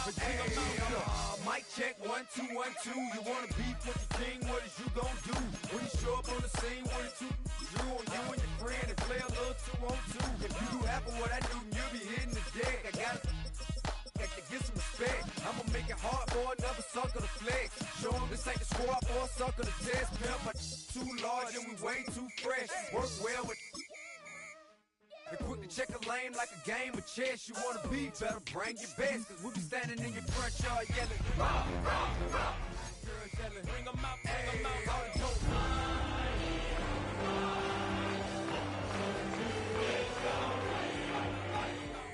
Mic check, 1, 2, 1, 2. You wanna beef with the king? What is you gon' do? When you show up on the scene, 1, 2, you and your friend and play a little 2 on 2. If you do half of what I do, you'll be hitting the deck. I gotta get some respect. I'ma make it hard for another sucker to flex. Show 'em this ain't the squad for a sucker to test. Pimp, but too large and we way too fresh. Work well with. And quick to check a lane like a game of chess. You wanna be better, bring your best. Cause we be standing in your front yard yelling, rock, rock, rock. Girls yelling, bring 'em out, bring 'em out, all the dope.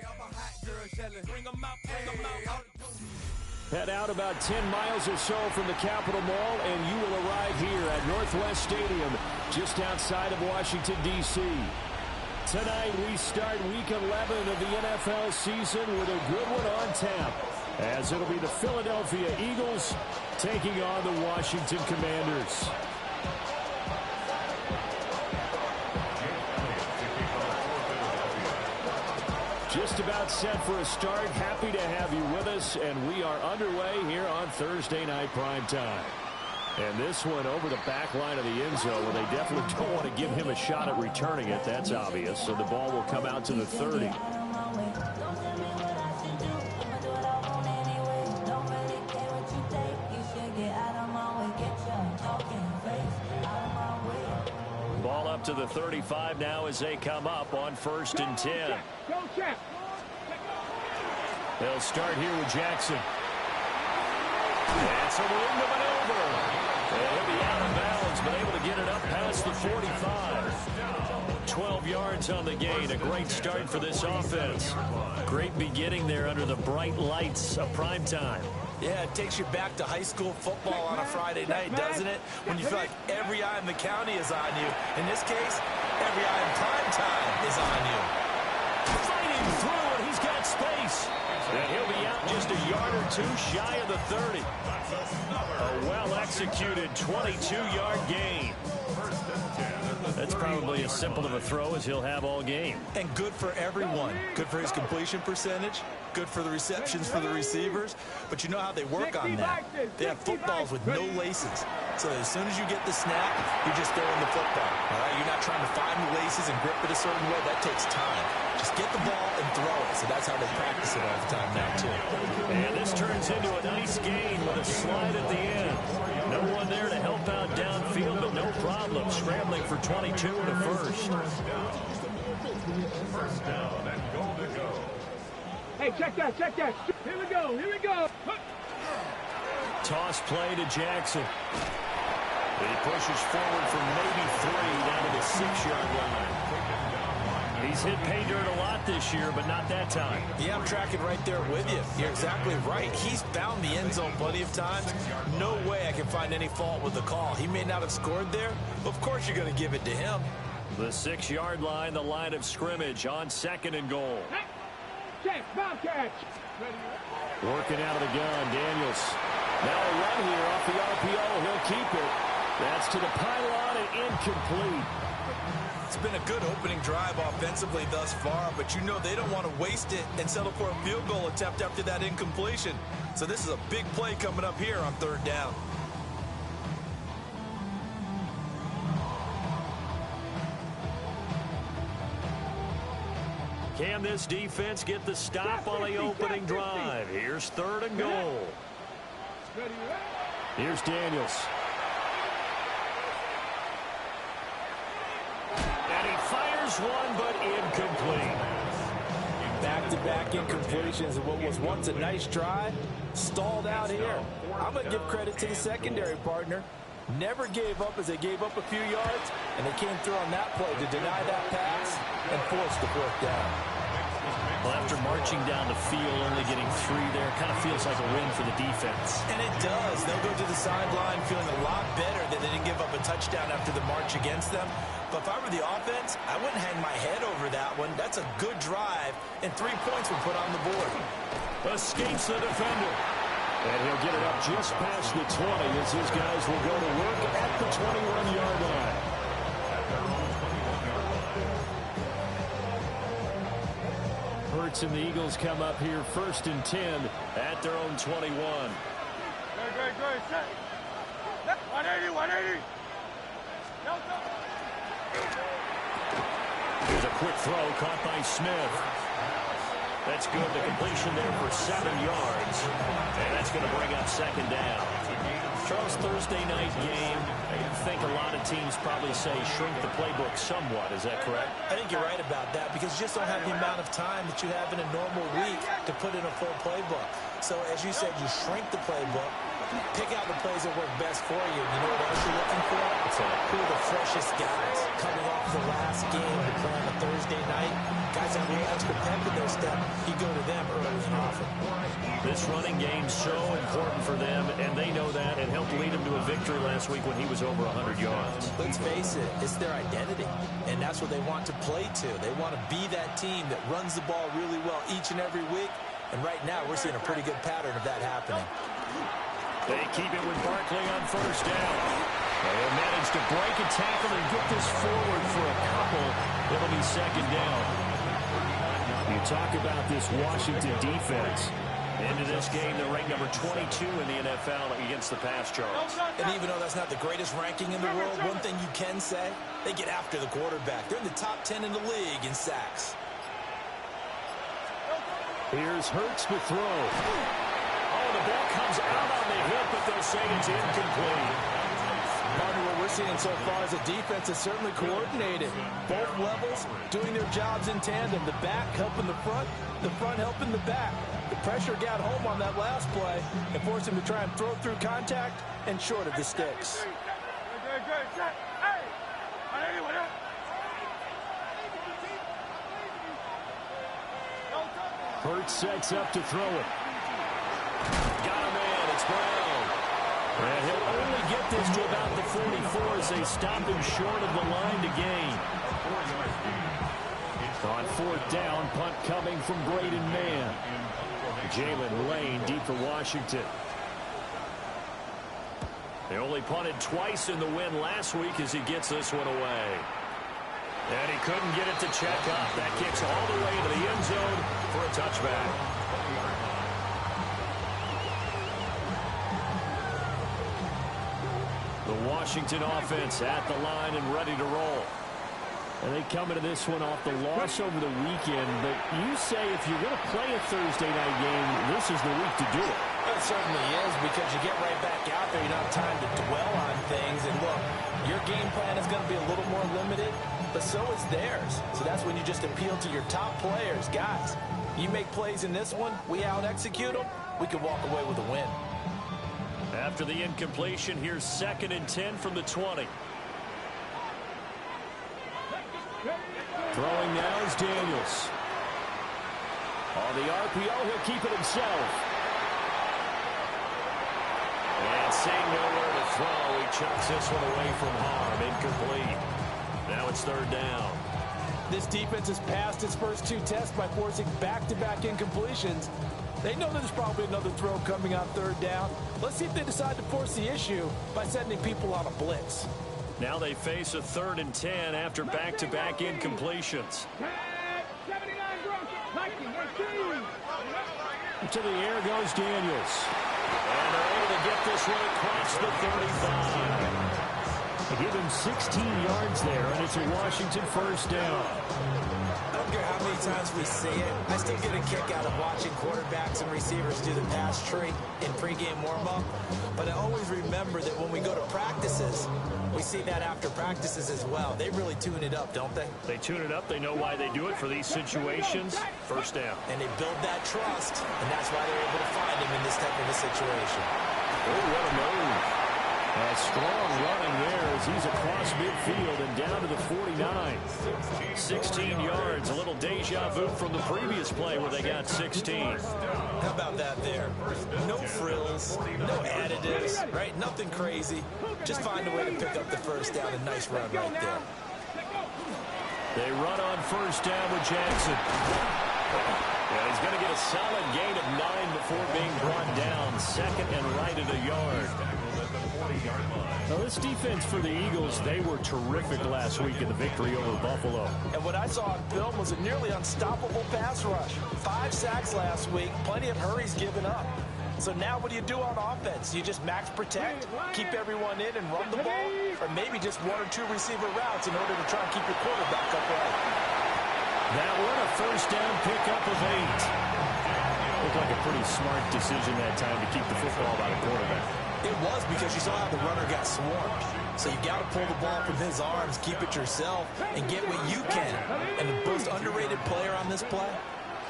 I'm a hot girl yelling, bring 'em out, bring 'em out, all the dope. Head out about 10 miles or so from the Capitol Mall, and you will arrive here at Northwest Stadium, just outside of Washington, D.C. Tonight, we start Week 11 of the NFL season with a good one on tap, as it'll be the Philadelphia Eagles taking on the Washington Commanders. Just about set for a start. Happy to have you with us, and we are underway here on Thursday Night Primetime. And this one over the back line of the end zone, where they definitely don't want to give him a shot at returning it. That's obvious. So the ball will come out to the 30. Ball up to the 35 now as they come up on 1st and 10. They'll start here with Jackson. That's a window maneuver. And he'll be out of bounds, but able to get it up past the 45. 12 yards on the gain. A great start for this offense. Great beginning there under the bright lights of primetime. Yeah, it takes you back to high school football on a Friday night, doesn't it? When you feel like every eye in the county is on you. In this case, every eye in primetime is on you. Fighting through it. He's got space. And he'll be out just a yard or two shy of the 30. A well-executed 22-yard gain. That's probably as simple of a throw as he'll have all game. And good for everyone. Good for his completion percentage. Good for the receptions for the receivers. But you know how they work on that. They have footballs with no laces. So as soon as you get the snap, you're just throwing the football. All right? You're not trying to find the laces and grip it a certain way. That takes time. Just get the ball and throw it. So that's how they practice it all the time now, too. And this turns into a nice gain with a slide at the end. No one there to help out downfield, but no problem. Scrambling for 22 and a first. First down and goal to go. Hey, check that, check that. Here we go, here we go. Toss play to Jackson. He pushes forward for maybe 3 down to the 6-yard line. He's hit pay dirt a lot this year, but not that time. Yeah, I'm tracking right there with you. You're exactly right. He's found the end zone plenty of times. No way I can find any fault with the call. He may not have scored there, but of course you're going to give it to him. The 6-yard line, the line of scrimmage on 2nd and goal. Check, bomb catch. Working out of the gun, Daniels. Now a run here off the RPO. He'll keep it. That's to the pylon and incomplete. It's been a good opening drive offensively thus far, but you know they don't want to waste it and settle for a field goal attempt after that incompletion. So this is a big play coming up here on 3rd down. Can this defense get the stop on the opening drive? Here's 3rd and goal. Here's Daniels. And he fires one, but incomplete. Back-to-back incompletions of what was once a nice drive, stalled out here. I'm going to give credit to the secondary partner. Never gave up as they gave up a few yards, and they came through on that play to deny that pass and force the 4th down. Well, after marching down the field, only getting 3 there, kind of feels like a win for the defense. And it does. They'll go to the sideline feeling a lot better that they didn't give up a touchdown after the march against them. But if I were the offense, I wouldn't hang my head over that one. That's a good drive, and 3 points were put on the board. Escapes the defender. And he'll get it up just past the 20 as his guys will go to work at the 21-yard line. Hurts and the Eagles come up here 1st and 10 at their own 21. Great. Set. 180. Here's a quick throw caught by Smith. That's good. The completion there for 7 yards. And that's going to bring up 2nd down. Charles, Thursday night game, I think a lot of teams probably say shrink the playbook somewhat. Is that correct? I think you're right about that because you just don't have the amount of time that you have in a normal week to put in a full playbook. So, as you said, you shrink the playbook, pick out the plays that work best for you. You know what else you're looking for? Who are the freshest guys coming off the last game to play on a Thursday night? Guys have a little extra pep in their step. You go to them early and often. This running game's so important for them, and they know that. It helped lead them to a victory last week when he was over 100 yards. Let's face it, it's their identity, and that's what they want to play to. They want to be that team that runs the ball really well each and every week, and right now we're seeing a pretty good pattern of that happening. They keep it with Barkley on 1st down. They'll manage to break a tackle and get this forward for a couple. It'll be 2nd down. You talk about this Washington defense. Into this game, they're ranked number 22 in the NFL against the pass, Charles. And even though that's not the greatest ranking in the world, one thing you can say, they get after the quarterback. They're in the top 10 in the league in sacks. Here's Hurts to throw. Oh, the ball comes out on the hip, but they'll say it's incomplete. Partner, what we're seeing so far is a defense is certainly coordinated. Both levels doing their jobs in tandem. The back helping the front helping the back. The pressure got home on that last play and forced him to try and throw through contact and short of the sticks. Hurts sets up to throw it. Got a man. It's Brown. And he'll only get this to about the 44 as they stop him short of the line to gain. On 4th down, punt coming from Braden Mann. Jalen Lane deep for Washington. They only punted twice in the win last week as he gets this one away. And he couldn't get it to check up. That kicks all the way to the end zone for a touchback. The Washington offense at the line and ready to roll. And they come into this one off the loss over the weekend. But you say if you're going to play a Thursday night game, this is the week to do it. It certainly is because you get right back out there. You don't have time to dwell on things. And look, your game plan is going to be a little more limited, but so is theirs. So that's when you just appeal to your top players. Guys, you make plays in this one, we out-execute them, we can walk away with a win. After the incompletion, here's 2nd and 10 from the 20. Throwing now is Daniels. On the RPO, he'll keep it himself. And seeing nowhere to throw, he chucks this one away from harm. Incomplete. Now it's 3rd down. This defense has passed its first 2 tests by forcing back-to-back incompletions. They know there's probably another throw coming on 3rd down. Let's see if they decide to force the issue by sending people on a blitz. Now they face a 3rd and 10 after back-to-back incompletions. To the air goes Daniels. And they're able to get this one across the 35. They give him 16 yards there, and it's a Washington 1st down. I don't care how many times we see it, I still get a kick out of watching quarterbacks and receivers do the pass tree in pregame warm-up. But I always remember that when we go to practices, we see that after practices as well. They really tune it up, don't they? They tune it up. They know why they do it for these situations. 1st down. And they build that trust, and that's why they're able to find him in this type of a situation. Oh, what a move. A strong running there as he's across midfield and down to the 49. 16 yards, a little deja vu from the previous play where they got 16. How about that there? No frills, no additives, right? Nothing crazy. Just find a way to pick up the 1st down. A nice run right there. They run on 1st down with Jackson. Yeah, he's going to get a solid gain of 9 before being brought down. 2nd and right at a yard. at the 40-yard line. Now, this defense for the Eagles, they were terrific last week in the victory over Buffalo. And what I saw on film was a nearly unstoppable pass rush. 5 sacks last week, plenty of hurries given up. So now what do you do on offense? You just max protect, keep everyone in and run the ball, or maybe just 1 or 2 receiver routes in order to try and keep your quarterback upright. That one, a first down pickup of 8. Looked like a pretty smart decision that time to keep the football by the quarterback. It was, because you saw how the runner got swarmed. So you got to pull the ball from his arms, keep it yourself, and get what you can. And the most underrated player on this play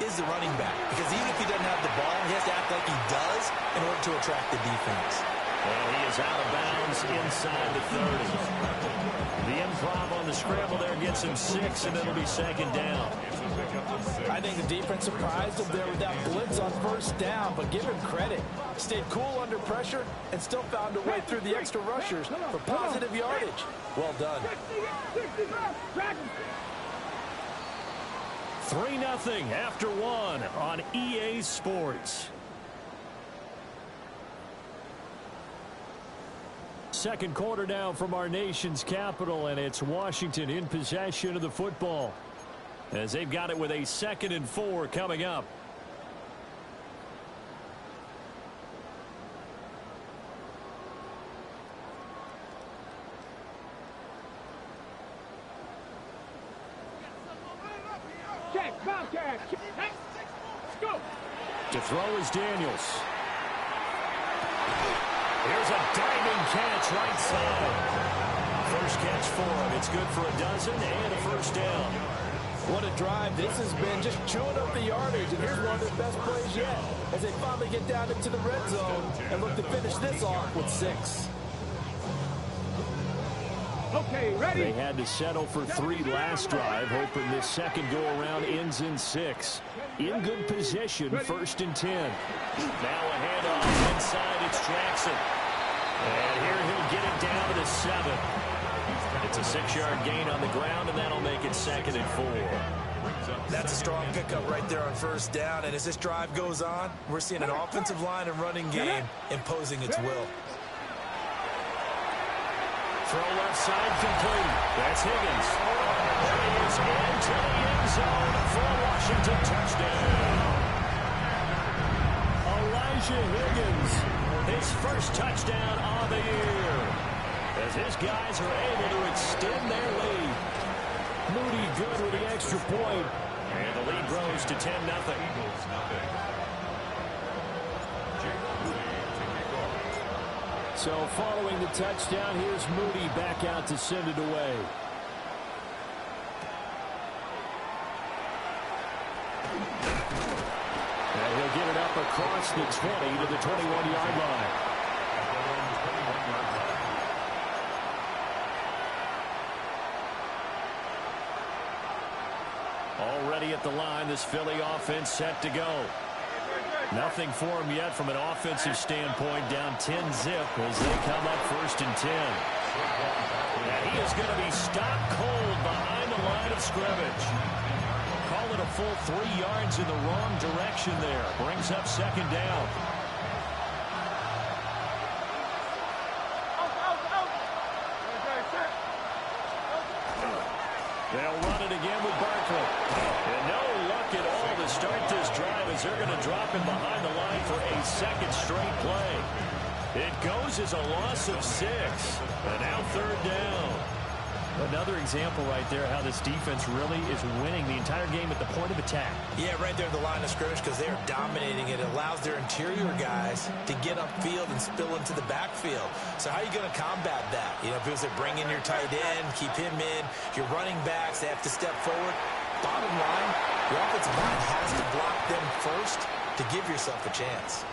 is the running back, because even if he doesn't have the ball, he has to act like he does in order to attract the defense. And he is out of bounds inside the 30. The improv on the scramble there gets him 6, and it'll be second down. I think the defense surprised him there with that blitz on first down, but give him credit. Stayed cool under pressure and still found a way through the extra rushers for positive yardage. Well done. 3-0 after 1 on EA Sports. Second quarter now from our nation's capital, and it's Washington in possession of the football as they've got it with a 2nd and 4 coming up. To throw is Daniels. Here's a diving catch right side. First catch for him. It's good for a dozen and a first down. What a drive this has been, just chewing up the yardage. And here's one of their best plays yet as they finally get down into the red zone and look to finish this off with 6. Okay, ready? They had to settle for 3 last drive, hoping this second go-around ends in 6. In good position, 1st and 10. Now a handoff inside, it's Jackson. And here he'll get it down to the 7. It's a 6-yard gain on the ground, and that'll make it 2nd and 4. That's a strong pickup right there on first down, and as this drive goes on, we're seeing an offensive line and running game imposing its will. Throw left side complete. That's Higgins. There he is into the end zone for a Washington touchdown. Elijah Higgins, his first touchdown of the year, as his guys are able to extend their lead. Moody good with the extra point, and the lead grows to 10-0. So following the touchdown, here's Moody back out to send it away. And he'll get it up across the 20 to the 21-yard line. Already at the line, this Philly offense set to go. Nothing for him yet from an offensive standpoint, down 10-zip as they come up 1st and 10. And he is going to be stopped cold behind the line of scrimmage. Call it a full 3 yards in the wrong direction there. Brings up 2nd down. They'll run it again with Barkley. And no luck at all to start this drive as they're going to drop him behind the line for a 2nd straight play. It goes as a loss of 6. And now 3rd down. Another example right there how this defense really is winning the entire game at the point of attack. Yeah, right there at the line of scrimmage because they are dominating it. It allows their interior guys to get upfield and spill into the backfield. So how are you going to combat that? You know, if it was to bring in your tight end, keep him in, your running backs, they have to step forward. Bottom line, your offensive line has to block them first to give yourself a chance.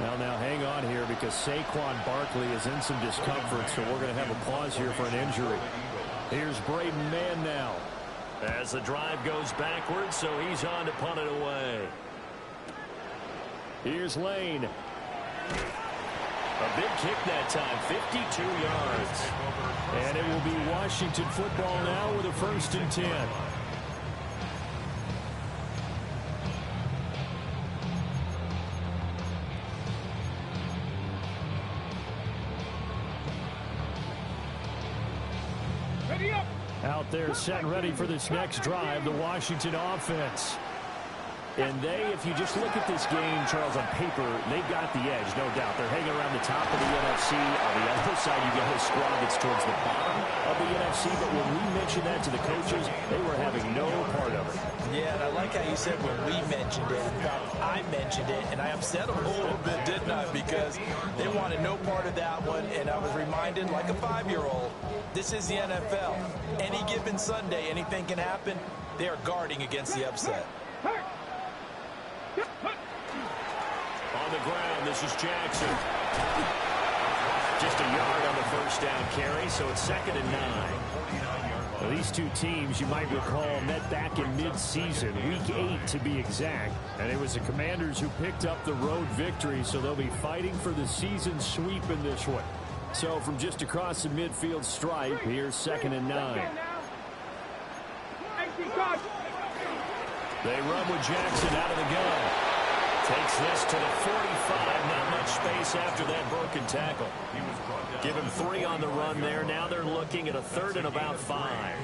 Well, now hang on here because Saquon Barkley is in some discomfort, so we're going to have a pause here for an injury. Here's Braden Mann now as the drive goes backwards, so he's on to punt it away. Here's Lane. A big kick that time, 52 yards. And it will be Washington football now with a 1st and 10. Out there set and ready for this next drive, the Washington offense. And if you just look at this game, Charles, on paper, they've got the edge, no doubt. They're hanging around the top of the NFC. On the other side, you got a squad that's towards the bottom of the NFC. But when we mentioned that to the coaches, they were having no part of it. Yeah, and I like how you said when we mentioned it. In fact, I mentioned it, and I upset them a little bit, didn't I? Because they wanted no part of that one, and I was reminded, like a 5-year-old, this is the NFL. Any given Sunday, anything can happen. They are guarding against the upset. On the ground, this is Jackson. Just a yard on the first down carry, so it's 2nd and 9. Well, these two teams, you might recall, met back in mid-season, Week 8 to be exact. And it was the Commanders who picked up the road victory, so they'll be fighting for the season sweep in this one. So from just across the midfield stripe, here's 2nd and 9. They run with Jackson out of the gun. Takes this to the 45. Not much space after that broken tackle. Give him 3 on the run there. Now they're looking at a 3rd and about 5.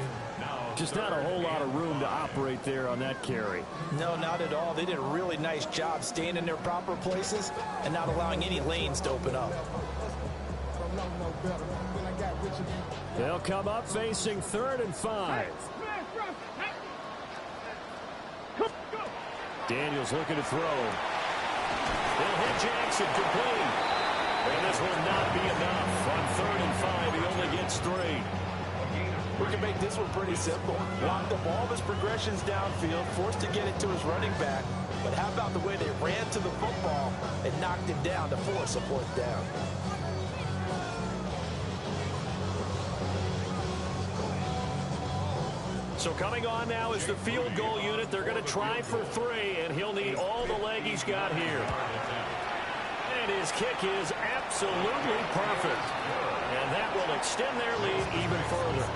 Just not a whole lot of room to operate there on that carry. No, not at all. They did a really nice job staying in their proper places and not allowing any lanes to open up. They'll come up facing 3rd and 5. Daniels looking to throw. They'll hit Jackson complete. And this will not be enough. On 3rd and 5, he only gets 3. We can make this one pretty simple. Blocked up all of his progressions downfield, forced to get it to his running back. But how about the way they ran to the football and knocked him down to force a 4th down? So coming on now is the field goal unit. They're going to try for 3, and he'll need all the leg he's got here. And his kick is absolutely perfect. And that will extend their lead even further.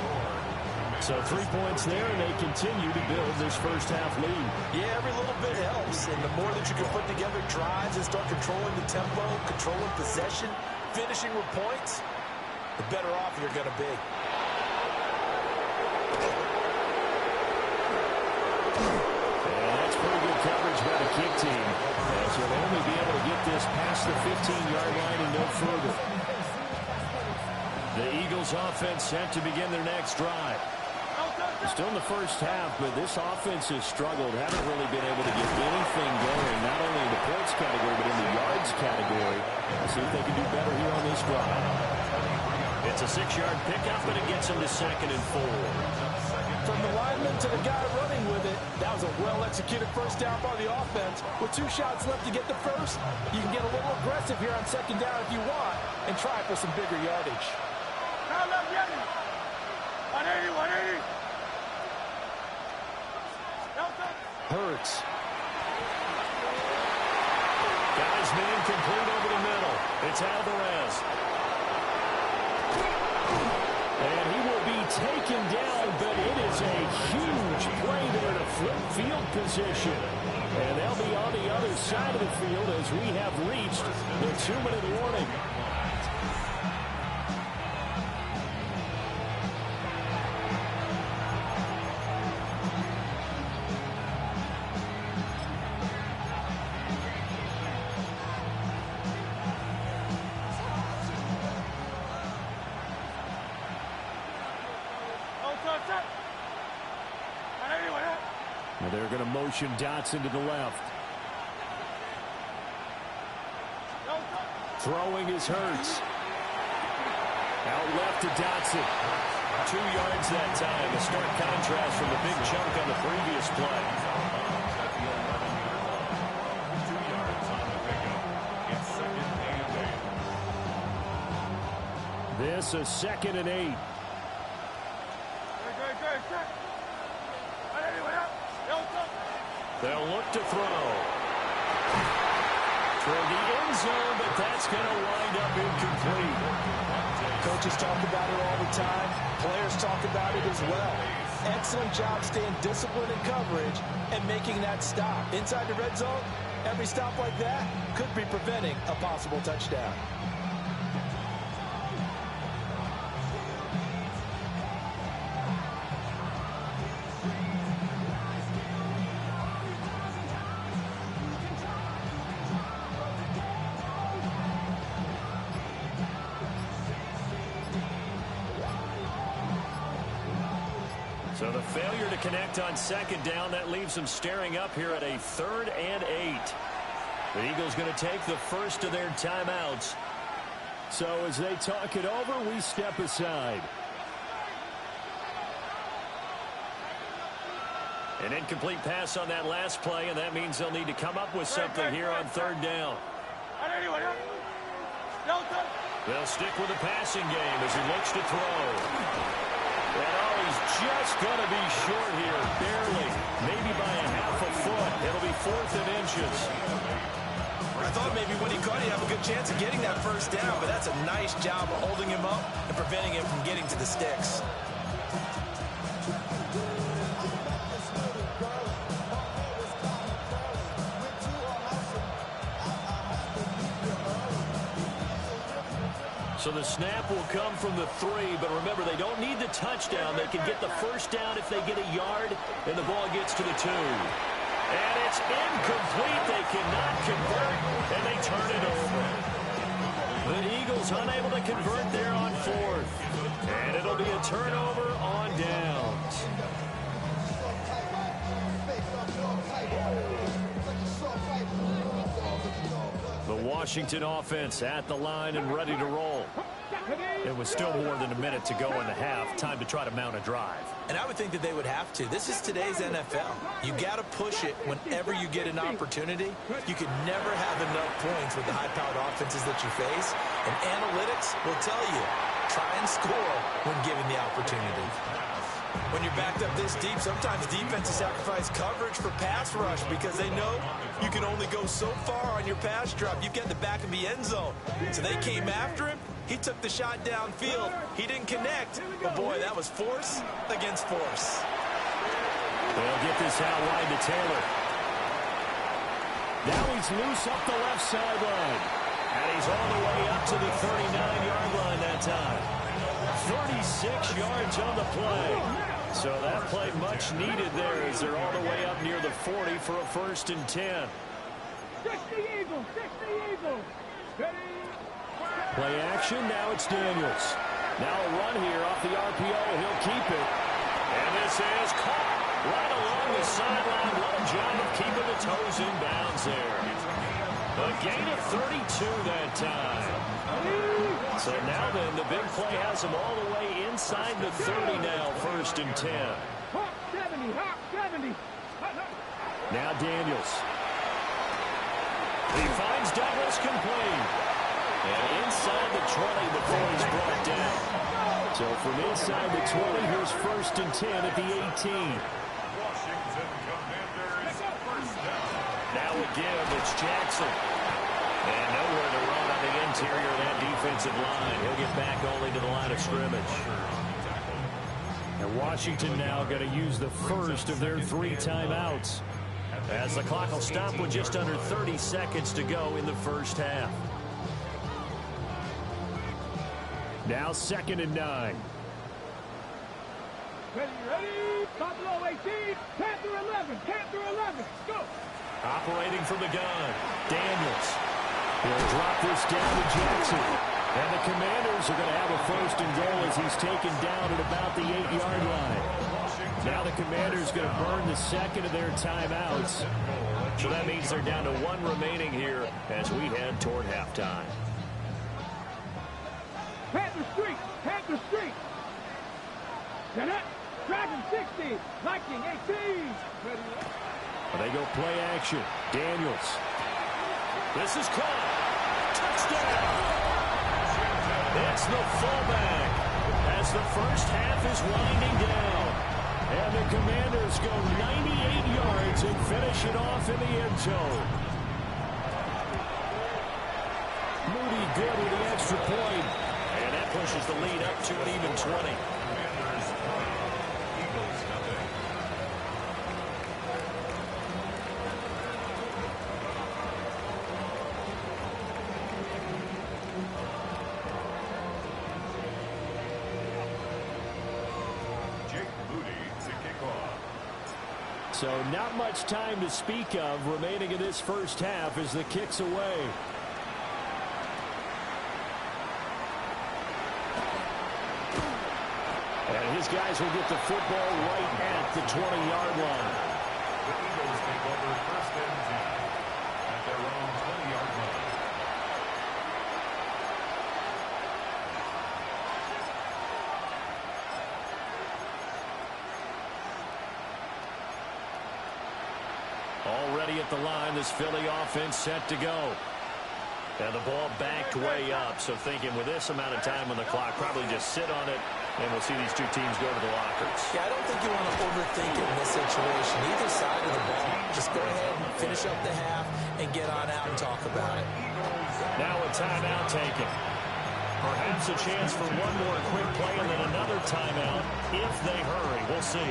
So 3 points there, and they continue to build this first half lead. Yeah, every little bit helps. And the more that you can put together drives and start controlling the tempo, controlling possession, finishing with points, the better off you're going to be. Coverage by the kick team, as he'll only be able to get this past the 15-yard line and no further. The Eagles offense set to begin their next drive. Still in the first half, but this offense has struggled. Haven't really been able to get anything going, not only in the points category, but in the yards category. Let's see if they can do better here on this drive. It's a 6-yard pickup, but it gets them to 2nd and 4. From the lineman to the guy running with it, that was a well-executed first down by the offense. With 2 shots left to get the first, you can get a little aggressive here on 2nd down if you want and try for some bigger yardage. 180. Hurts. Guys, man complete over the middle. It's Alvarez. And he will be taken down, but it is a huge play there to flip field position. And they'll be on the other side of the field as we have reached the 2-minute warning. They're going to motion Dotson to the left. Throwing is Hurts. Out left to Dotson. 2 yards that time. A stark contrast from the big chunk on the previous play. This is 2nd and 8. They'll look to throw. For the end zone, but that's going to wind up incomplete. Coaches talk about it all the time. Players talk about it as well. Excellent job staying disciplined in coverage and making that stop. Inside the red zone, every stop like that could be preventing a possible touchdown. So the failure to connect on second down, that leaves them staring up here at a 3rd and 8. The Eagles going to take the first of their timeouts. So as they talk it over, we step aside. An incomplete pass on that last play, and that means they'll need to come up with something here on 3rd down. They'll stick with the passing game as he looks to throw. And he's just going to be short here, barely, maybe by a half a foot. It'll be 4th and inches. I thought maybe when he caught it, he'd have a good chance of getting that first down, but that's a nice job of holding him up and preventing him from getting to the sticks. So the snap will come from the 3, but remember, they don't need the touchdown. They can get the first down if they get a yard, and the ball gets to the 2. And it's incomplete. They cannot convert, and they turn it over. The Eagles unable to convert there on 4th. And it'll be a turnover on downs. The Washington offense at the line and ready to roll. It was still more than a minute to go in the half. Time to try to mount a drive. And I would think that they would have to. This is today's NFL. You got to push it whenever you get an opportunity. You can never have enough points with the high-powered offenses that you face. And analytics will tell you, try and score when given the opportunity. When you're backed up this deep, sometimes defenses sacrifice coverage for pass rush because they know you can only go so far on your pass drop. You've got the back of the end zone. So they came after him. He took the shot downfield. He didn't connect. But, boy, that was force against force. They'll get this out wide to Taylor. Now he's loose up the left sideline. And he's all the way up to the 39-yard line that time. 36 yards on the play. So that play much needed there as they're all the way up near the 40 for a 1st and 10. 60 Eagles, 60 Eagles. Ready? Play action, now it's Daniels. Now a run here off the RPO, he'll keep it. And this is caught right along the sideline. What a job of keeping the toes in bounds there. A gain of 32 that time. So now then, the big play has him all the way inside the 30 now, 1st and 10. Hawk 70, Hawk 70. Now Daniels. He finds Douglas complete. And inside the 20 before he's brought down. So from inside the 20, here's 1st and 10 at the 18. Now again, it's Jackson. And nowhere to run on the interior of that defensive line. He'll get back only to the line of scrimmage. And Washington now going to use the first of their 3 timeouts, as the clock will stop with just under 30 seconds to go in the first half. Now 2nd and 9. Ready, ready. Buffalo 18, Panther 11, Panther 11. Go. Operating from the gun, Daniels. He'll drop this down to Jackson. And the Commanders are going to have a 1st and goal as he's taken down at about the 8-yard line. Now the Commanders going to burn the 2nd of their timeouts. So that means they're down to 1 remaining here as we head toward halftime. Panther Street, Panther Street. Cadet, Dragon 60, Viking 18. Ready, They go play action. Daniels. This is caught. Touchdown. It's the fullback as the first half is winding down. And the Commanders go 98 yards and finish it off in the end zone. Moody good with the extra point. And that pushes the lead up to an even 20. So not much time to speak of remaining in this first half as the kick's away. And his these guys will get the football right at the 20-yard line. The Eagles take over first and 10 at their own 20-yard line. Already at the line, this Philly offense set to go. And the ball backed way up, so thinking with this amount of time on the clock, probably just sit on it, and we'll see these two teams go to the lockers. Yeah, I don't think you want to overthink it in this situation. Either side of the ball. Just go ahead and finish up the half and get on out and talk about it. Now a timeout taken. Perhaps a chance for one more quick play and then another timeout if they hurry. We'll see.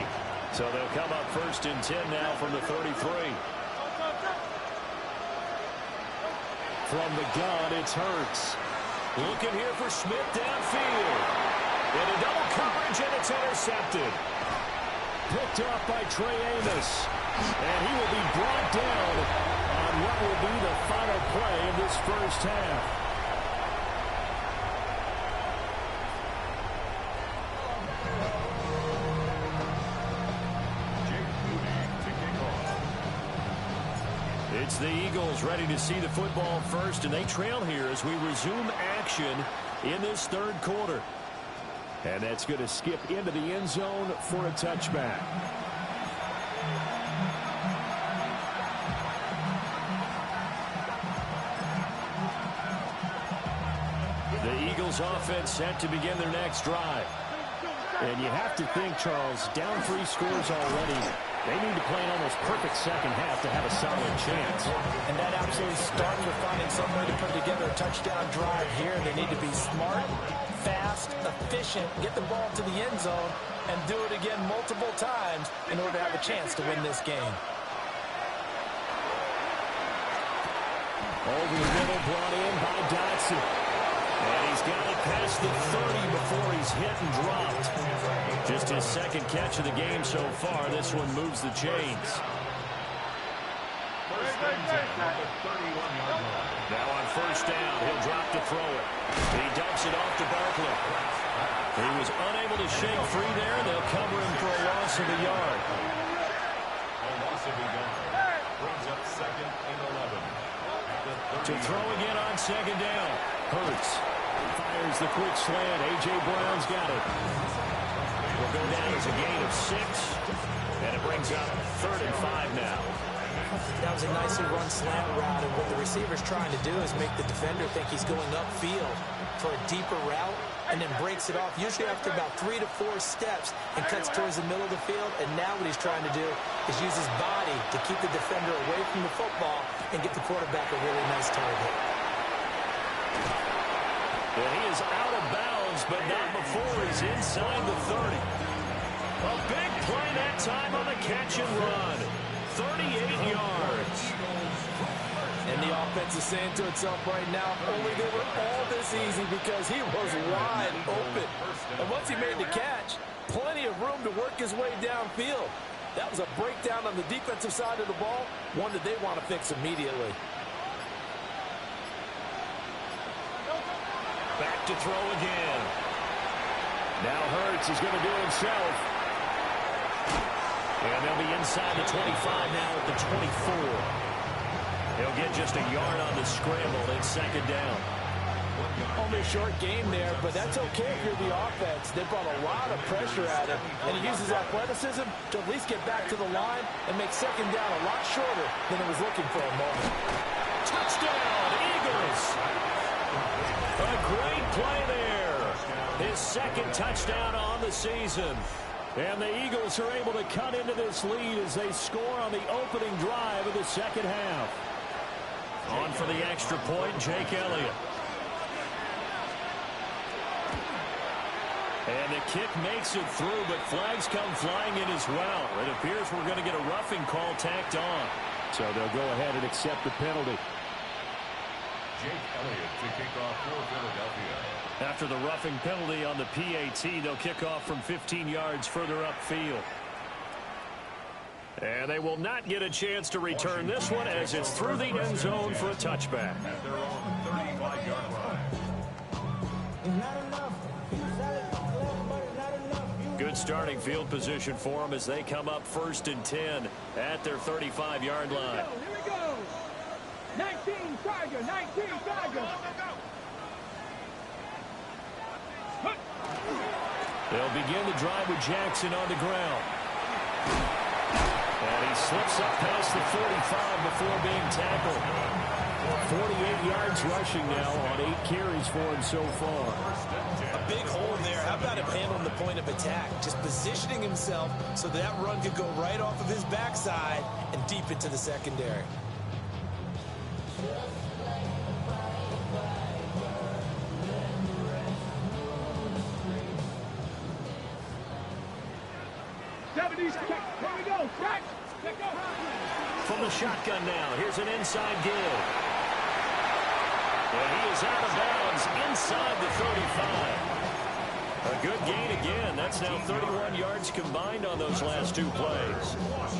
So they'll come up first and 10 now from the 33. From the gun, it's Hurts. Looking here for Smith downfield. In a double coverage, and it's intercepted. Picked off by Trey Amos. And he will be brought down on what will be the final play of this first half. It's the Eagles ready to see the football first, and they trail here as we resume action in this third quarter. And that's going to skip into the end zone for a touchback. The Eagles offense set to begin their next drive. And you have to think, Charles, down 3 scores already. They need to play an almost perfect second half to have a solid chance. And that absolutely starts with finding some way to put together a touchdown drive here. They need to be smart, fast, efficient, get the ball to the end zone, and do it again multiple times in order to have a chance to win this game. Over the middle, brought in by Dotson. And he's got it past the 30 before he's hit and dropped. Just his second catch of the game so far. This one moves the chains. Now on first down, he'll drop to throw it. He dumps it off to Barkley. He was unable to shake free there. They'll cover him for a loss of a yard. A loss of a yard. Brings up second and 11. To throw again on second down. Hurts fires the quick slant. A.J. Brown's got it. Will go down as a gain of 6. And it brings up 3rd and 5 now. That was a nicely run slant route, and what the receiver's trying to do is make the defender think he's going upfield for a deeper route, and then breaks it off, usually after about 3 to 4 steps, and cuts towards the middle of the field. And now what he's trying to do is use his body to keep the defender away from the football and get the quarterback a really nice target. And he is out of bounds, but not before he's inside the 30. A big play that time on the catch and run. 38 yards. And the offense is saying to itself right now, only they were all this easy because he was wide open. And once he made the catch, plenty of room to work his way downfield. That was a breakdown on the defensive side of the ball, one that they want to fix immediately. Back to throw again. Now Hurts is going to do it himself. And they'll be inside the 25 now at the 24. He'll get just a yard on the scramble. It's second down. Only a short game there, but that's okay if you're the offense. They brought a lot of pressure at him, and he uses athleticism to at least get back to the line and make second down a lot shorter than it was looking for a moment. Touchdown, Eagles! A great play there. His second touchdown on the season. And the Eagles are able to cut into this lead as they score on the opening drive of the second half. On for the extra point, Jake Elliott. And the kick makes it through, but flags come flying in as well. It appears we're going to get a roughing call tacked on. So they'll go ahead and accept the penalty. Jake Elliott to kick off for Philadelphia. After the roughing penalty on the PAT, they'll kick off from 15 yards further upfield. And they will not get a chance to return this one as it's through the end zone for a touchback. At their own 35-yard line. Good good starting field position for them as they come up 1st and 10 at their 35-yard line. Here we go. 19 Tiger, 19 Tiger. They'll begin the drive with Jackson on the ground. And he slips up past the 45 before being tackled. 48 yards rushing now on 8 carries for him so far. A big hole there. How about him handling the point of attack? Just positioning himself so that run could go right off of his backside and deep into the secondary. Here we go. Check. From the shotgun now, here's an inside give. And he is out of bounds inside the 35. A good gain again. That's now 31 yards combined on those last 2 plays.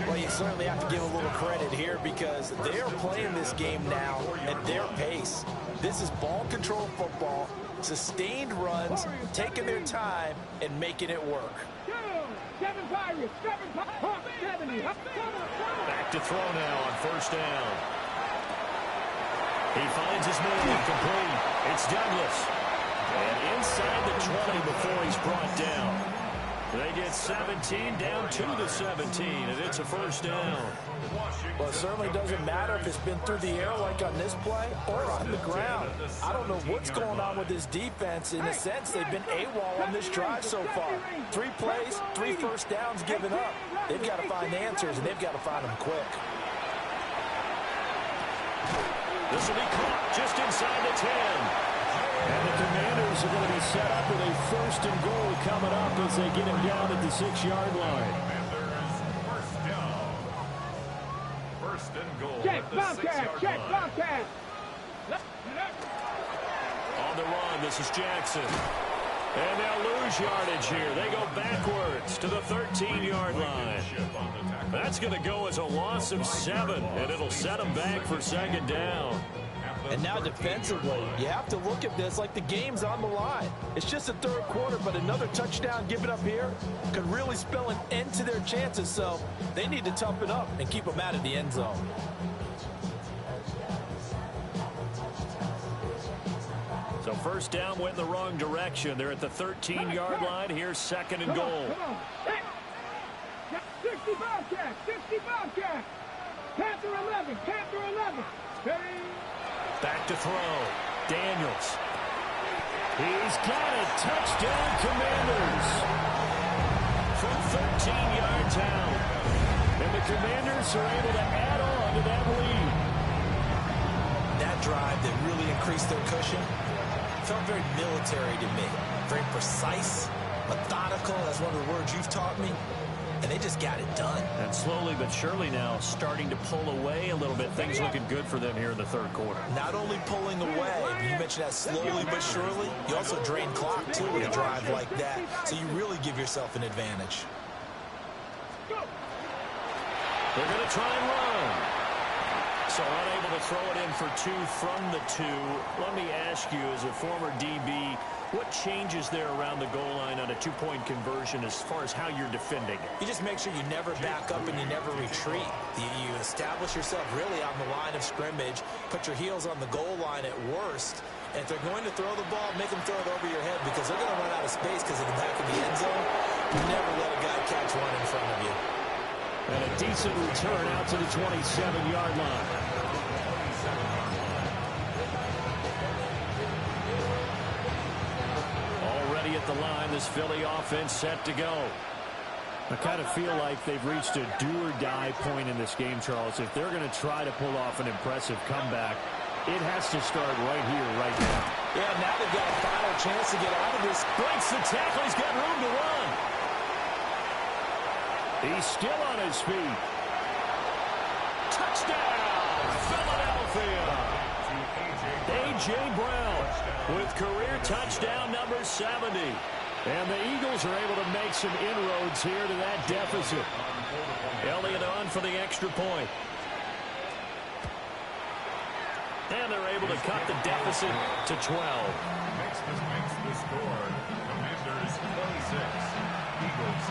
Well, you certainly have to give a little credit here because they are playing this game now at their pace. This is ball control football, sustained runs, taking their time, and making it work. 7 Pirates, 70. Back to throw now on 1st down. He finds his man complete. It's Douglas. And inside the 20 before he's brought down. They get 17 down to the 17, and it's a 1st down. Well, it certainly doesn't matter if it's been through the air like on this play or on the ground. I don't know what's going on with this defense. In a sense, they've been AWOL on this drive so far. 3 plays, 3 first downs given up. They've got to find answers, and they've got to find them quick. This will be caught just inside the 10. And the Commanders are going to be set up with a 1st and goal coming up as they get him down at the 6-yard line. First down. 1st and goal Check, at the Bobcat, 6-yard check, line. Bobcat. On the run, this is Jackson. And they'll lose yardage here. They go backwards to the 13-yard line. That's going to go as a loss of 7, and it'll set them back for 2nd down. And now defensively, you have to look at this like the game's on the line. It's just the 3rd quarter, but another touchdown given up here could really spell an end to their chances. So they need to toughen up and keep them out of the end zone. So 1st down went in the wrong direction. They're at the 13-yard line. Here's 2nd and goal. Come on. 60 Bobcat, 60 Bobcat. Panther 11, Panther 11. Back to throw. Daniels. He's got it. Touchdown, Commanders. From 13 yards out. And the Commanders are able to add on to that lead. That drive that really increased their cushion felt very military to me. Very precise, methodical. That's one of the words you've taught me. And they just got it done. And slowly but surely now starting to pull away a little bit. Things looking good for them here in the 3rd quarter. Not only pulling away, you mentioned that slowly but surely, you also drain clock too with a drive like that. So you really give yourself an advantage. They're going to try and run. So unable to throw it in for 2 from the 2. Let me ask you, as a former DB, what changes there around the goal line on a 2-point conversion as far as how you're defending it? You just make sure you never back up and you never retreat. You establish yourself really on the line of scrimmage, put your heels on the goal line at worst, and if they're going to throw the ball, make them throw it over your head because they're going to run out of space because of the back of the end zone. Never let a guy catch one in front of you. And a decent return out to the 27-yard line. Already at the line, this Philly offense set to go. I kind of feel like they've reached a do-or-die point in this game, Charles. If they're going to try to pull off an impressive comeback, it has to start right here, right now. Yeah, now they've got a final chance to get out of this. Breaks the tackle. He's got room to run. He's still on his feet. Touchdown, Philadelphia. A.J. Brown with career touchdown number 70. And the Eagles are able to make some inroads here to that deficit. Elliott on for the extra point. And they're able to cut the deficit to 12. Makes the score. Commanders 26, Eagles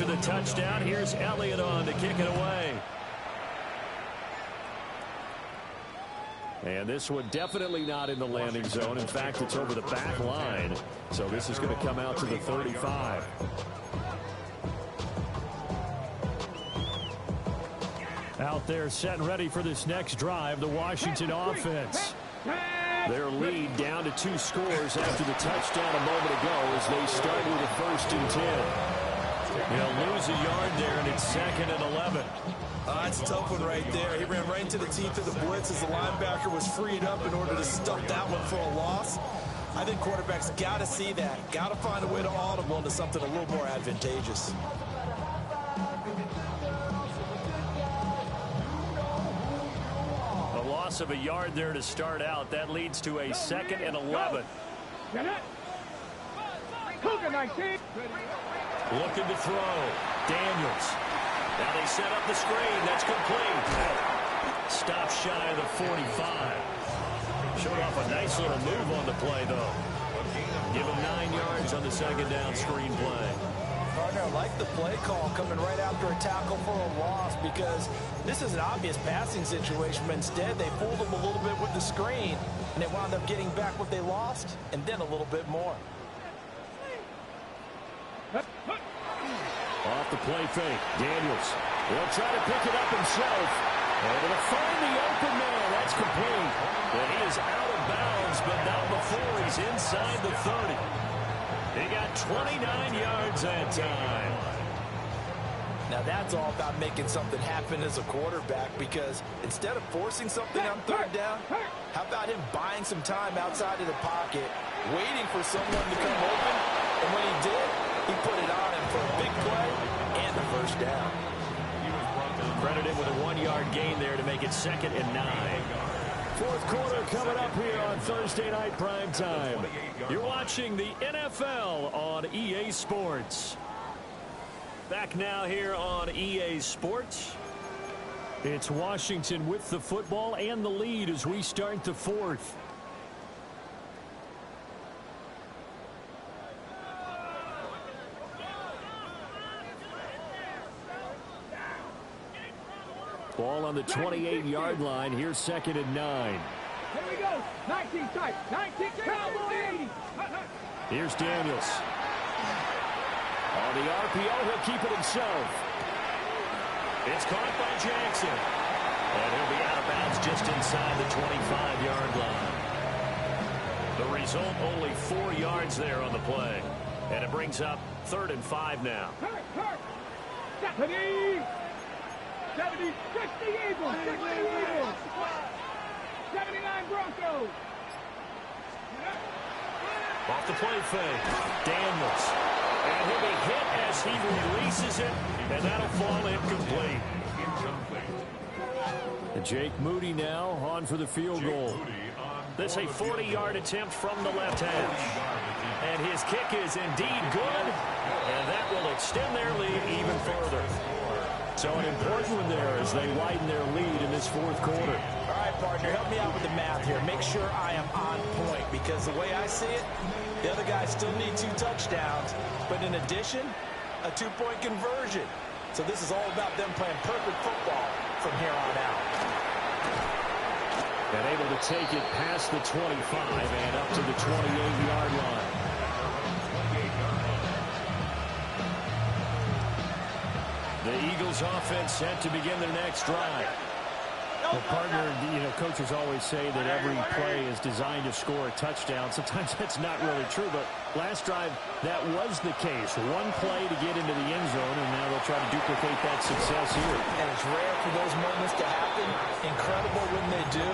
after the touchdown. Here's Elliott on to kick it away. And this one definitely not in the landing zone. In fact, it's over the back line. So this is going to come out to the 35. Out there set and ready for this next drive, the Washington offense. Their lead down to 2 scores after the touchdown a moment ago as they start with a 1st and 10. They'll lose a yard there, and it's 2nd and 11. It's a tough one right there. He ran right into the teeth of the blitz as the linebacker was freed up in order to stuff that one for a loss. I think quarterbacks got to see that. Got to find a way to audible into something a little more advantageous. A loss of a yard there to start out. That leads to a 2nd and 11. Looking to throw. Daniels. Now they set up the screen. That's complete. Stop shy of the 45. Showed off a nice little move on the play, though. Give him 9 yards on the 2nd down screen play. Partner, I like the play call coming right after a tackle for a loss because this is an obvious passing situation, but instead they fooled them a little bit with the screen, and they wound up getting back what they lost and then a little bit more. Off the play fake. Daniels will try to pick it up himself. Able to find the open man. That's complete. And he is out of bounds, but not before he's inside the 30. He got 29 yards that time. Now that's all about making something happen as a quarterback because instead of forcing something on 3rd down, how about him buying some time outside of the pocket, waiting for someone to come open, and when he did, he put it on him for a big play and the 1st down. Credited with a 1-yard gain there to make it 2nd and 9. 4th quarter coming up here on Thursday Night Prime Time. You're watching the NFL on EA Sports. Back now here on EA Sports. It's Washington with the football and the lead as we start the 4th. Ball on the 28-yard line. Here's 2nd and 9. Here we go. 19 tight. 19 Cowboy 80. Here's Daniels. On the RPO, he'll keep it himself. It's caught by Jackson. And he'll be out of bounds just inside the 25-yard line. The result, only 4 yards there on the play. And it brings up 3rd and 5 now. 70, 60 Eagles, 60 Eagles. 79 Broncos. Off the play fake. Daniels. And he'll be hit as he releases it, and that'll fall incomplete. And Jake Moody now on for the field goal. This a 40-yard attempt from the left hash. And his kick is indeed good, and that will extend their lead even further. So an important one there as they widen their lead in this 4th quarter. All right, partner, help me out with the math here. Make sure I am on point because the way I see it, the other guys still need 2 touchdowns, but in addition, a 2-point conversion. So this is all about them playing perfect football from here on out. And able to take it past the 25 and up to the 28-yard line. The Eagles offense set to begin their next drive. Well, partner, coaches always say that every play is designed to score a touchdown. Sometimes that's not really true, but last drive, that was the case. One play to get into the end zone, and now they'll try to duplicate that success here. And it's rare for those moments to happen. Incredible when they do.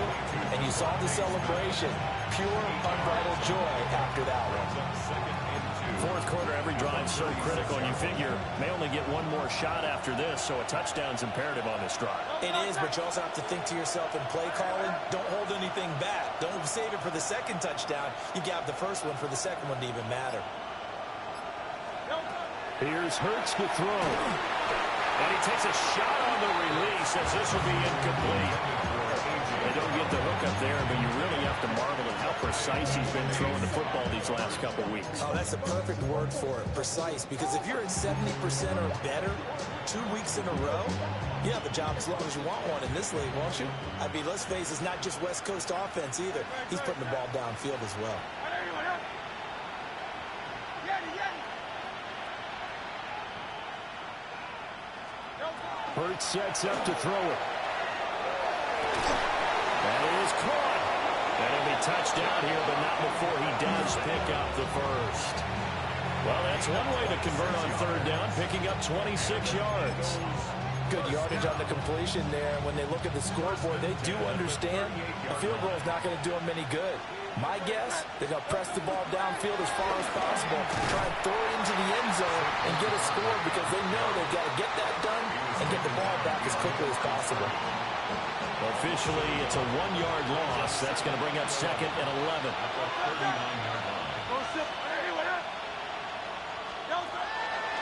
And you saw the celebration. Pure, unbridled joy after that one. 4th quarter, every drive so critical, and you figure may only get one more shot after this, so a touchdown's imperative on this drive. It is, but you also have to think to yourself in play calling, don't hold anything back. Don't save it for the 2nd touchdown. You got the 1st one for the 2nd one to even matter. Here's Hurts to throw. And he takes a shot on the release as this will be incomplete. They don't get the hook up there, but you really have to marvel at how precise precise he's been throwing the football these last couple weeks. Oh, that's a perfect word for it, precise. Because if you're at 70% or better 2 weeks in a row, you have a job as long as you want one in this league, won't you? I mean, let's face it, it's not just West Coast offense either. He's putting the ball downfield as well. Hurts sets up to throw it. That is caught. That'll be touchdown here, but not before he does pick up the first. Well, that's one way to convert on third down, picking up 26 yards. Good yardage on the completion there. When they look at the scoreboard, they do understand a field goal is not going to do them any good. My guess, they're going to press the ball downfield as far as possible, try and throw it into the end zone and get a score because they know they've got to get that done and get the ball back as quickly as possible. Officially, it's a 1-yard loss. That's going to bring up second and 11.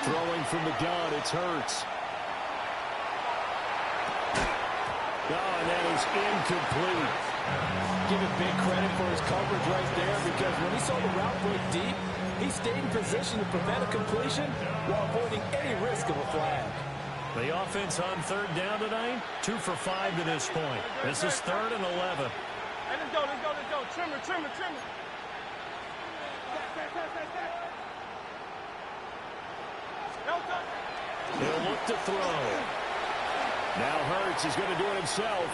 Throwing from the gun, it's Hurts. Oh, and that is incomplete. Give him big credit for his coverage right there because when he saw the route break deep, he stayed in position to prevent a completion while avoiding any risk of a flag. The offense on third down tonight, 2 for 5 to this point. This is third and 11. Hey, let's go. Trimmer. He'll look to throw. Now Hurts is going to do it himself.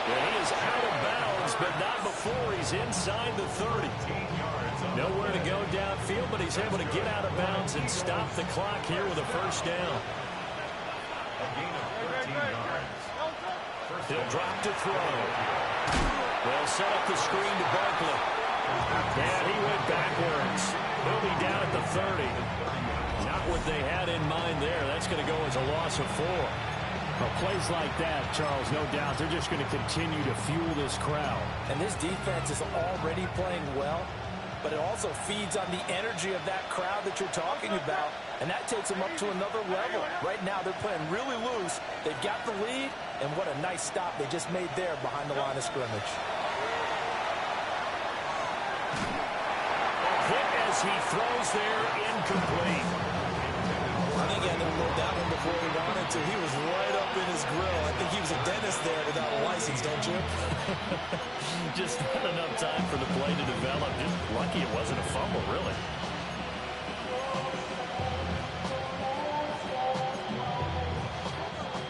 And he is out of bounds, but not before he's inside the 30. Nowhere to go downfield, but he's able to get out of bounds and stop the clock here with a first down. A gain of 13 yards. He'll drop to throw. They'll set up the screen to Barkley. And he went backwards. He'll be down at the 30. Not what they had in mind there. That's going to go as a loss of 4. Well, plays like that, Charles, no doubt, they're just going to continue to fuel this crowd. And this defense is already playing well, but it also feeds on the energy of that crowd that you're talking about, and that takes them up to another level. Right now, they're playing really loose. They've got the lead, and what a nice stop they just made there behind the line of scrimmage. Hit as he throws there, incomplete. I think he had to load that one before he wanted to. He was right up in his grill. I think he was a dentist there without a license, don't you? Just not enough time for the play to develop. Just lucky it wasn't a fumble, really.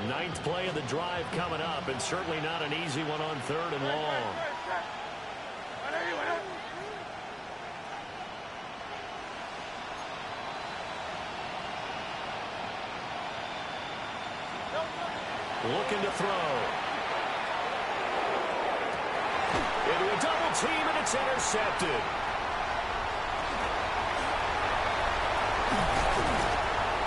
Ninth play of the drive coming up, and certainly not an easy one on third and long. Looking to throw. Into a double team, and it's intercepted.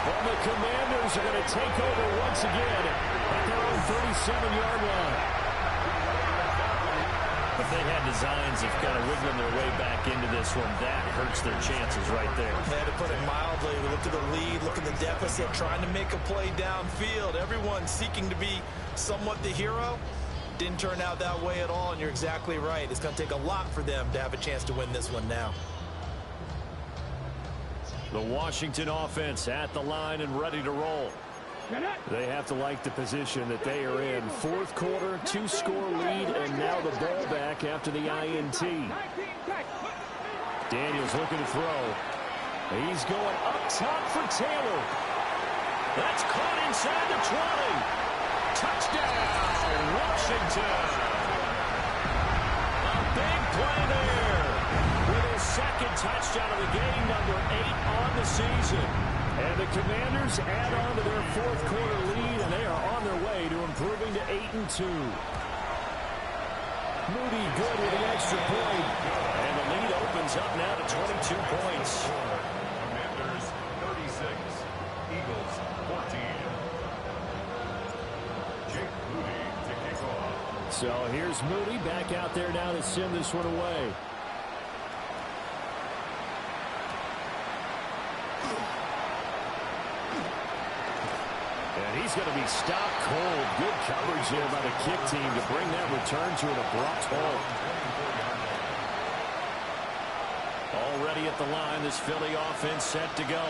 Well, the Commanders are going to take over once again at their own 37-yard line. If they had designs of kind of wiggling their way back into this one, that hurts their chances right there. They had to put it mildly. Look at the lead, look at the deficit, trying to make a play downfield. Everyone seeking to be somewhat the hero. Didn't turn out that way at all, and you're exactly right. It's going to take a lot for them to have a chance to win this one now. The Washington offense at the line and ready to roll. They have to like the position that they are in. Fourth quarter, 2-score lead, and now the ball back after the INT. Daniels looking to throw. He's going up top for Taylor. That's caught inside the 20. Touchdown, Washington. A big play there. With his second touchdown of the game, number 8 on the season. And the Commanders add on to their fourth quarter lead, and they are on their way to improving to 8-2. Moody good with an extra point. And the lead opens up now to 22 points. Commanders 36, Eagles 14. Jake Moody to kick off. So here's Moody back out there now to send this one away. he's going to be stopped cold. Good coverage there by the kick team to bring that return to an abrupt halt. Already at the line, this Philly offense set to go.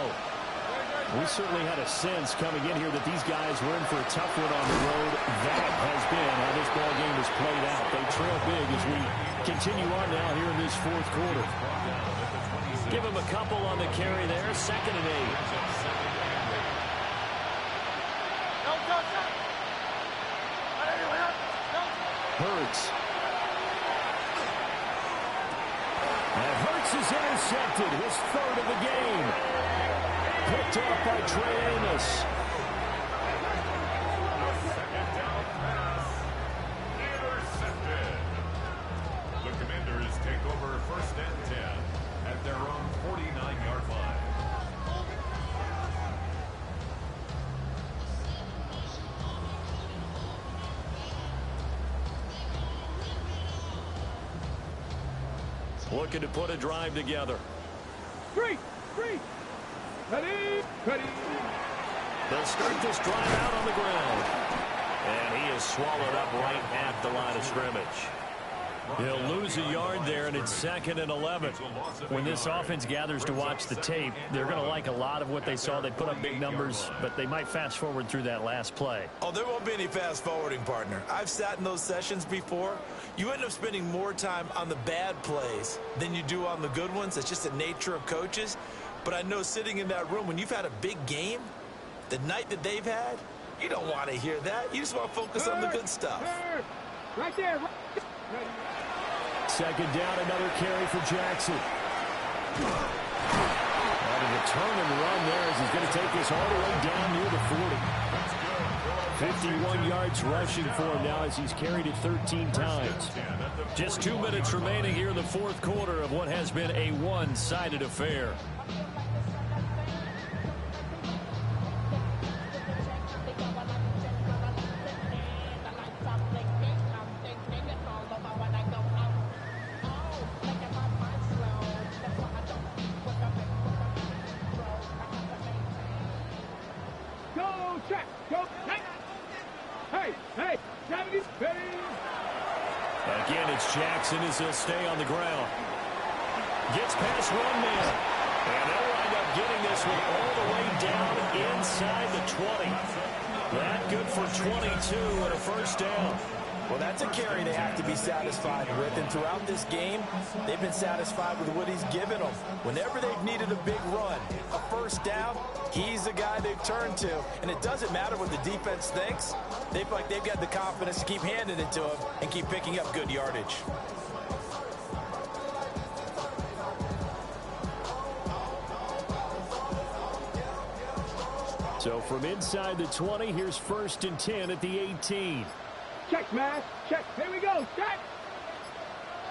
We certainly had a sense coming in here that these guys were in for a tough one on the road. That has been how this ball game has played out. They trail big as we continue on now here in this fourth quarter. Give him a couple on the carry there. 2nd and 8. Hurts. And Hurts is intercepted. His 3rd of the game. Picked up by Trey Amos. Second down pass. Intercepted. The Commanders take over 1st and 10 at their own 49-yard line. Looking to put a drive together. 3. Ready. They'll start this drive out on the ground. And he is swallowed up right at the line of scrimmage. He'll lose a yard there, and it's 2nd and 11. When this offense gathers to watch the tape, they're going to like a lot of what they saw. They put up big numbers, but they might fast forward through that last play. Oh, there won't be any fast forwarding, partner. I've sat in those sessions before. You end up spending more time on the bad plays than you do on the good ones. It's just the nature of coaches. But I know sitting in that room, when you've had a big game, the night that they've had, you don't want to hear that. You just want to focus on the good stuff. Right there. 2nd down, another carry for Jackson. And a turn and run there as he's going to take this all the way down near the 40. 51 yards rushing for him now as he's carried it 13 times. Just 2 minutes remaining here in the fourth quarter of what has been a one-sided affair. Again, it's Jackson as he'll stay on the ground. Gets past one man. And they'll wind up getting this one all the way down inside the 20. That good for 22 and a 1st down. Well, that's a carry they have to be satisfied with. And throughout this game, they've been satisfied with what he's given them. Whenever they've needed a big run, a 1st down, he's the guy they've turned to. And it doesn't matter what the defense thinks. They feel like they've got the confidence to keep handing it to him and keep picking up good yardage. So from inside the 20, here's 1st and 10 at the 18. Check, man. Check. Here we go. Check.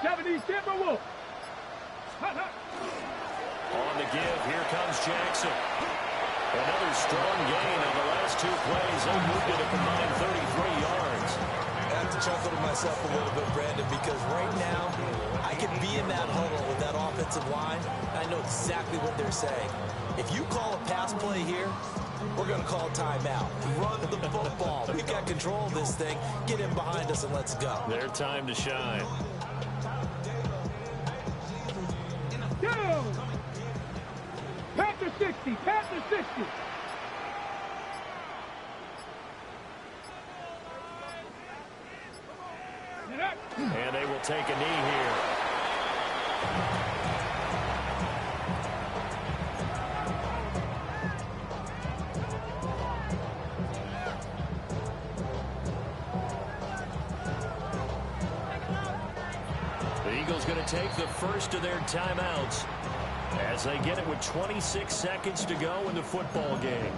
70 Timberwolves. On the give, here comes Jackson. Another strong gain on the last 2 plays. They moved it a combined 33 yards. I have to chuckle to myself a little bit, Brandon, because right now I could be in that huddle with that offensive line, and I know exactly what they're saying. If you call a pass play here, we're going to call timeout. Run the football. We've got control of this thing. Get in behind us and let's go. Their time to shine. Down. Panther 60. Panther 60. And they will take a knee here. Going to take the first of their timeouts as they get it with 26 seconds to go in the football game.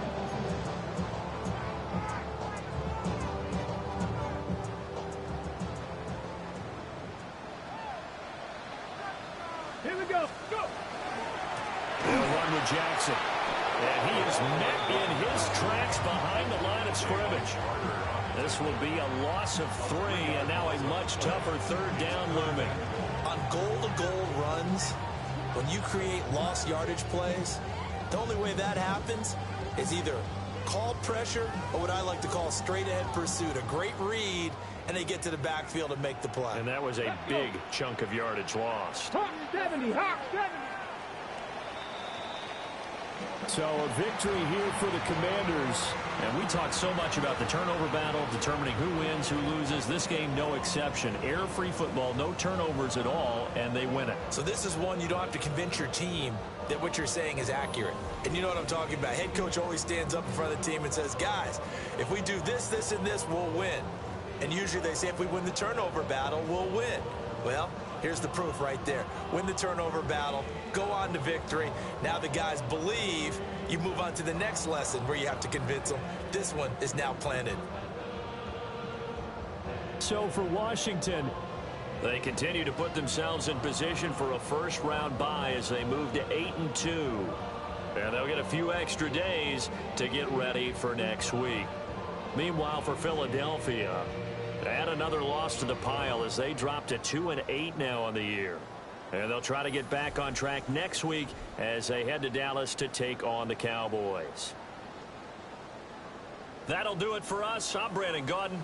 Here we go. Go. They'll run with Jackson. And he is met in his tracks behind the line of scrimmage. This will be a loss of 3, and now a much tougher 3rd down looming. On goal-to-goal runs, when you create lost yardage plays, the only way that happens is either called pressure or what I like to call straight-ahead pursuit. A great read, and they get to the backfield and make the play. And that was a big chunk of yardage lost. Hawk 70, Hawk 70. So a victory here for the Commanders. And we talked so much about the turnover battle, determining who wins, who loses. This game, no exception. Error-free football, no turnovers at all, and they win it. So this is one you don't have to convince your team that what you're saying is accurate. And you know what I'm talking about. Head coach always stands up in front of the team and says, guys, if we do this, this, and this, we'll win. And usually they say if we win the turnover battle, we'll win. Well, here's the proof right there. Win the turnover battle, go on to victory. Now the guys believe. You move on to the next lesson where you have to convince them. This one is now planted. So for Washington, they continue to put themselves in position for a first-round bye as they move to 8-2. And they'll get a few extra days to get ready for next week. Meanwhile, for Philadelphia, add another loss to the pile as they drop to 2-8 now on the year. And they'll try to get back on track next week as they head to Dallas to take on the Cowboys. That'll do it for us. I'm Brandon Gaudin.